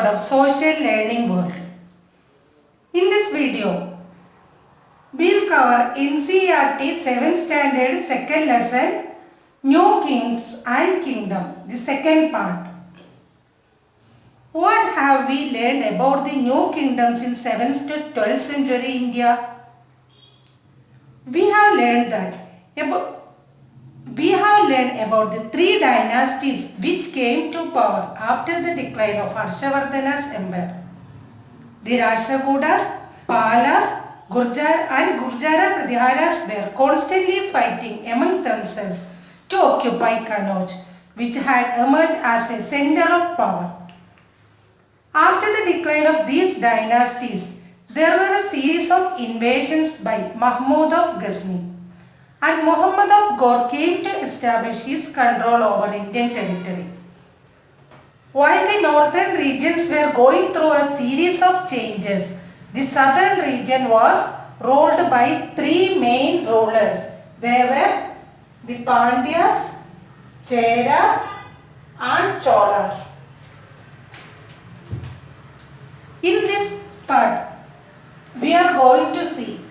episode of Social Learning World. In this video, we'll cover NCERT 7th Standard second lesson, New Kings and Kingdom, the second part. What have we learned about the new kingdoms in 7th to 12th century India? We have learned about the three dynasties which came to power after the decline of Harshavardhana's empire. The Rashtrakutas, Palas, and Gurjara Pratiharas were constantly fighting among themselves to occupy Kannauj, which had emerged as a center of power. After the decline of these dynasties, there were a series of invasions by Mahmud of Ghazni, and Muhammad of Ghor came to establish his control over Indian territory. While the northern regions were going through a series of changes, the southern region was ruled by three main rulers. They were the Pandyas, Cheras and Cholas. In this part, we are going to see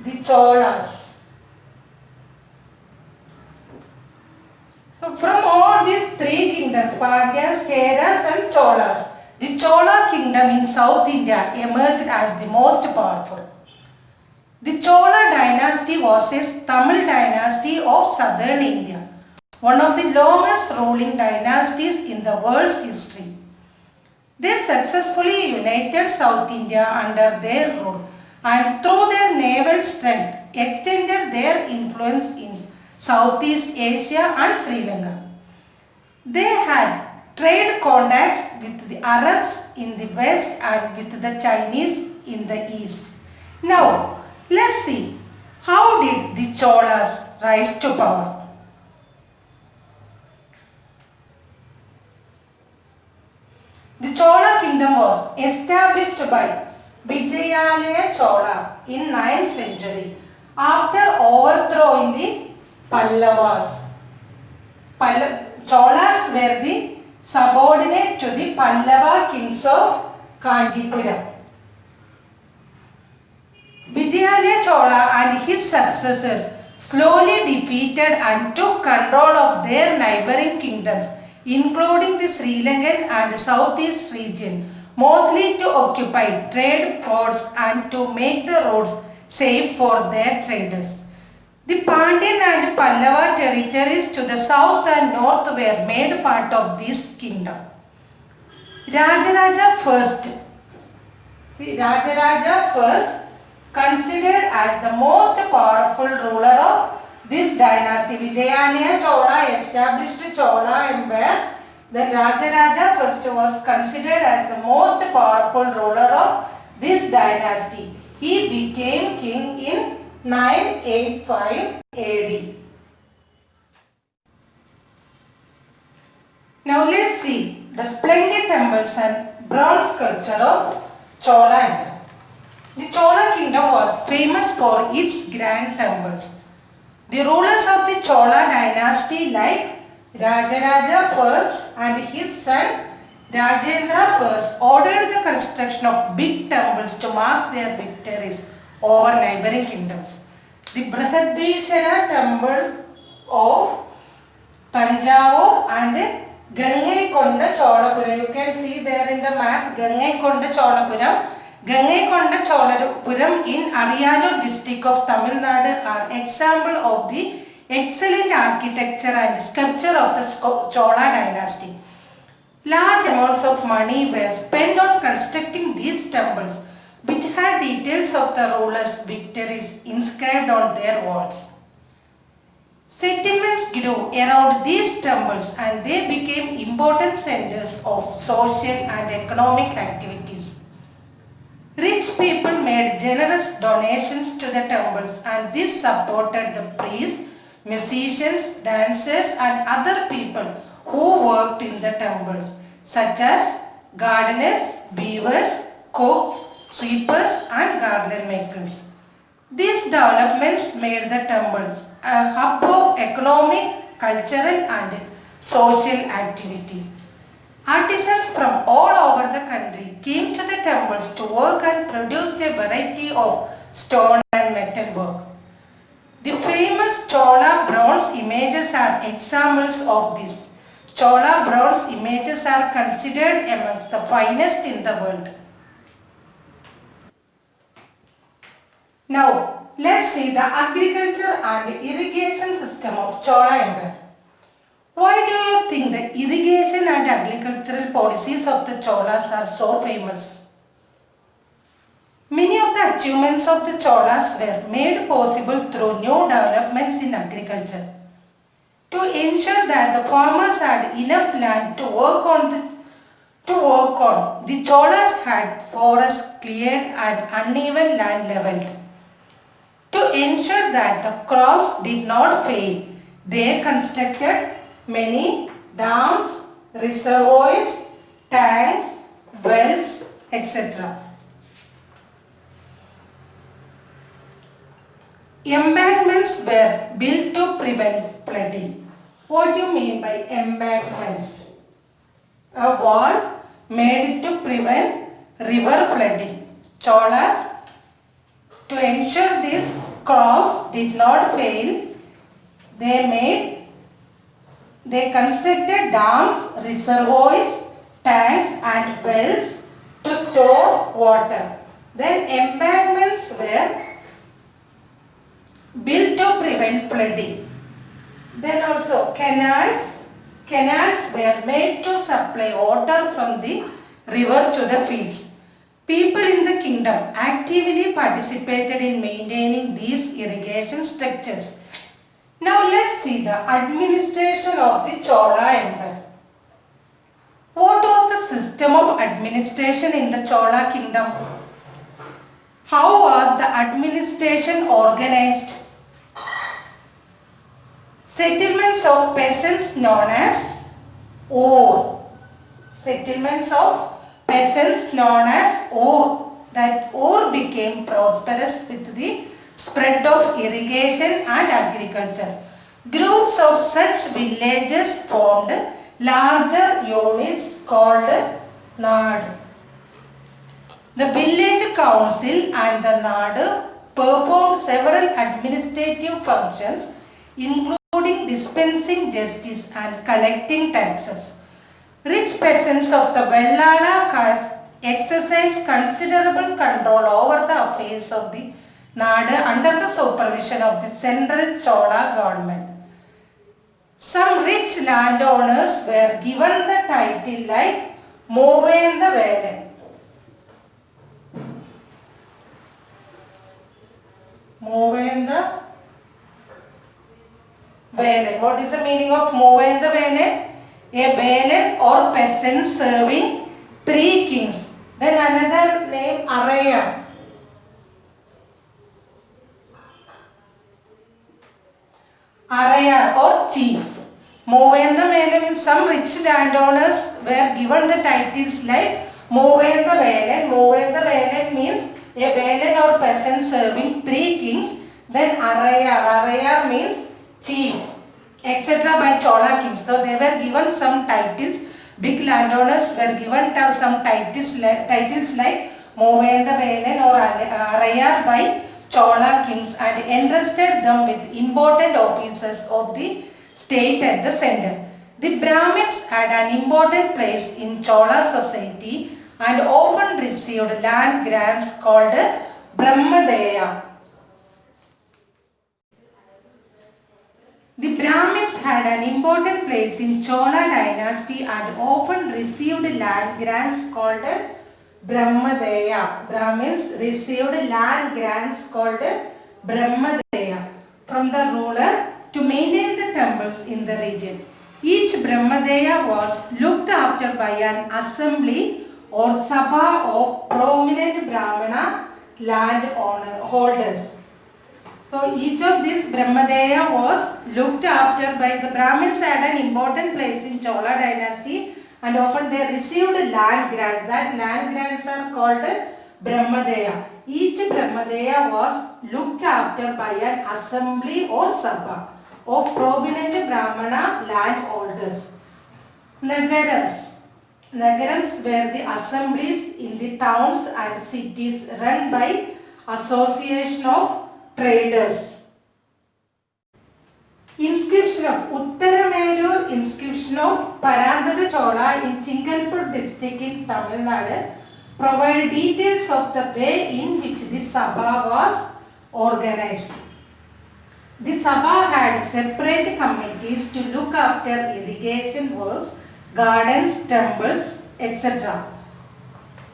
the Cholas. So from all these three kingdoms, Pandyas, Cheras and Cholas, the Chola kingdom in South India emerged as the most powerful. The Chola dynasty was a Tamil dynasty of southern India, one of the longest ruling dynasties in the world's history. They successfully united South India under their rule and through their naval strength extended their influence in Southeast Asia and Sri Lanka. They had trade contacts with the Arabs in the west and with the Chinese in the east. Now, let's see how did the Cholas rise to power. The Chola kingdom was established by Vijayalaya Chola in 9th century after overthrowing the Pallavas. Cholas were the subordinate to the Pallava kings of Kanchipuram. Vijayalaya Chola and his successors slowly defeated and took control of their neighboring kingdoms, including the Sri Lankan and Southeast region, mostly to occupy trade ports and to make the roads safe for their traders. The Pandyan and Pallava territories to the south and north were made part of this kingdom. Rajaraja I, considered as the most powerful ruler of this dynasty. Vijayalaya Chola established Chola Empire. Then Rajaraja I was considered as the most powerful ruler of this dynasty. He became king in 985 AD. Now let's see the splendid temples and bronze sculpture of Chola Empire. The Chola kingdom was famous for its grand temples. The rulers of the Chola dynasty like Rajaraja I and his son Rajendra I ordered the construction of big temples to mark their victories over neighboring kingdoms. The Brihadishwara temple of Tanjavur and Gangaikonda Cholapuram. You can see there in the map Gangaikonda Cholapuram. Gangaikonda Cholapuram in Ariyalur district of Tamil Nadu are example of the excellent architecture and sculpture of the Chola dynasty. Large amounts of money were spent on constructing these temples, which had details of the rulers' victories inscribed on their walls. Settlements grew around these temples and they became important centers of social and economic activities. Rich people made generous donations to the temples and this supported the priests, musicians, dancers and other people who worked in the temples such as gardeners, weavers, cooks, sweepers and garland makers. These developments made the temples a hub of economic, cultural and social activities. Artisans from all over the country came to the temples to work and produced a variety of stone and metal work. The famous Chola bronze images are examples of this. Chola bronze images are considered amongst the finest in the world. Now, let's see the agriculture and irrigation system of Chola Empire. Why do you think the irrigation and agricultural policies of the Cholas are so famous? Many of the achievements of the Cholas were made possible through new developments in agriculture. To ensure that the farmers had enough land to work on, the Cholas had forests cleared and uneven land leveled. To ensure that the crops did not fail, they constructed many dams, reservoirs, tanks, wells, etc. Embankments were built to prevent flooding. What do you mean by embankments? A wall made to prevent river flooding. Cholas, to ensure these crops did not fail, they constructed dams, reservoirs, tanks and wells to store water. Then embankments were built to prevent flooding. Then also canals were made to supply water from the river to the fields. People in the kingdom actively participated in maintaining these irrigation structures. Now let's see the administration of the Chola Empire. What was the system of administration in the Chola kingdom? How was the administration organized? Settlements of peasants known as Ur. Settlements of peasants known as Ur. That Ur became prosperous with the spread of irrigation and agriculture. Groups of such villages formed larger units called Nad. The village council and the Nad performed several administrative functions including dispensing justice and collecting taxes. Rich peasants of the Vellala caste exercised considerable control over the affairs of the Nadu under the supervision of the central Chola government. Some rich landowners were given the title like Movenda Velen. Movenda Velen. What is the meaning of Movenda Velen? A Velen or peasant serving three kings. Then another name Araya. Araya or chief. Movenda Velen means some rich landowners were given the titles like Movenda Velen. Movenda Velen means a Velen or peasant serving three kings. Then Araya. Araya means chief, etc. by Chola kings. So they were given some titles. Big landowners were given some titles like Movenda Velen or Araya by Chola kings and entrusted them with important offices of the state at the center. The Brahmins had an important place in Chola society and often received land grants called Brahmadeya. The Brahmins had an important place in Chola dynasty and often received land grants called Brahmadeya. Brahmins received land grants called Brahmadeya from the ruler to maintain the temples in the region. Each Brahmadeya was looked after by an assembly or sabha of prominent Brahmana land holders. So each of these Brahmadeya was looked after by the Brahmins had an important place in Chola dynasty and often they received land grants. That land grants are called Brahmadeya. Each Brahmadeya was looked after by an assembly or sabha of prominent Brahmana land holders. Nagarams. Nagarams were the assemblies in the towns and cities run by association of traders. Inscription of Uttaramelur inscription of Parantaka Chola in Chingalpur district in Tamil Nadu provide details of the way in which the Sabha was organized. The Sabha had separate committees to look after irrigation works, gardens, temples, etc.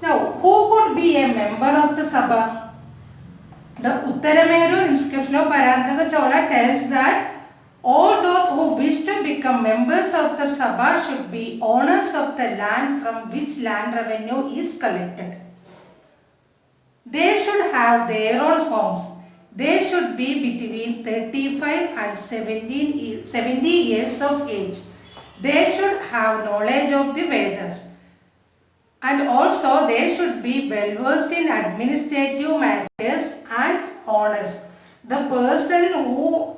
Now, who could be a member of the Sabha? The Uttaramelur inscription of Parantaka Chola tells that all those who wish to become members of the Sabha should be owners of the land from which land revenue is collected. They should have their own homes. They should be between 35 and 70 years of age. They should have knowledge of the Vedas. And also they should be well versed in administrative matters and honest. The person who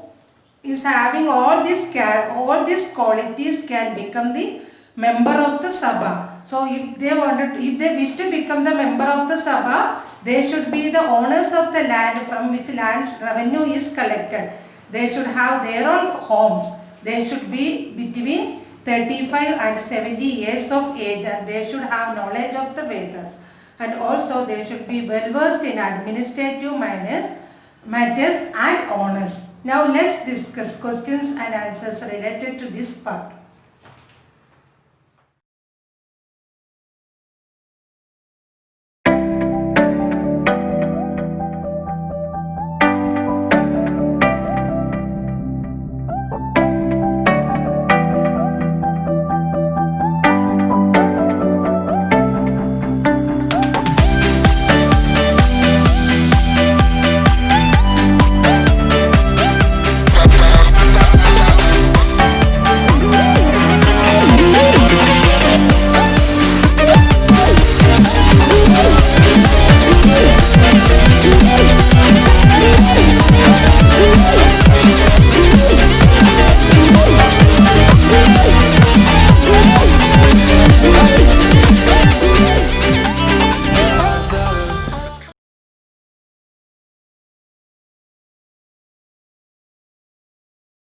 is having all these qualities can become the member of the Sabha. So if they wish to become the member of the Sabha, they should be the owners of the land from which land revenue is collected. They should have their own homes. They should be between 35 and 70 years of age, and they should have knowledge of the Vedas. And also they should be well versed in administrative matters and honest. Now let's discuss questions and answers related to this part.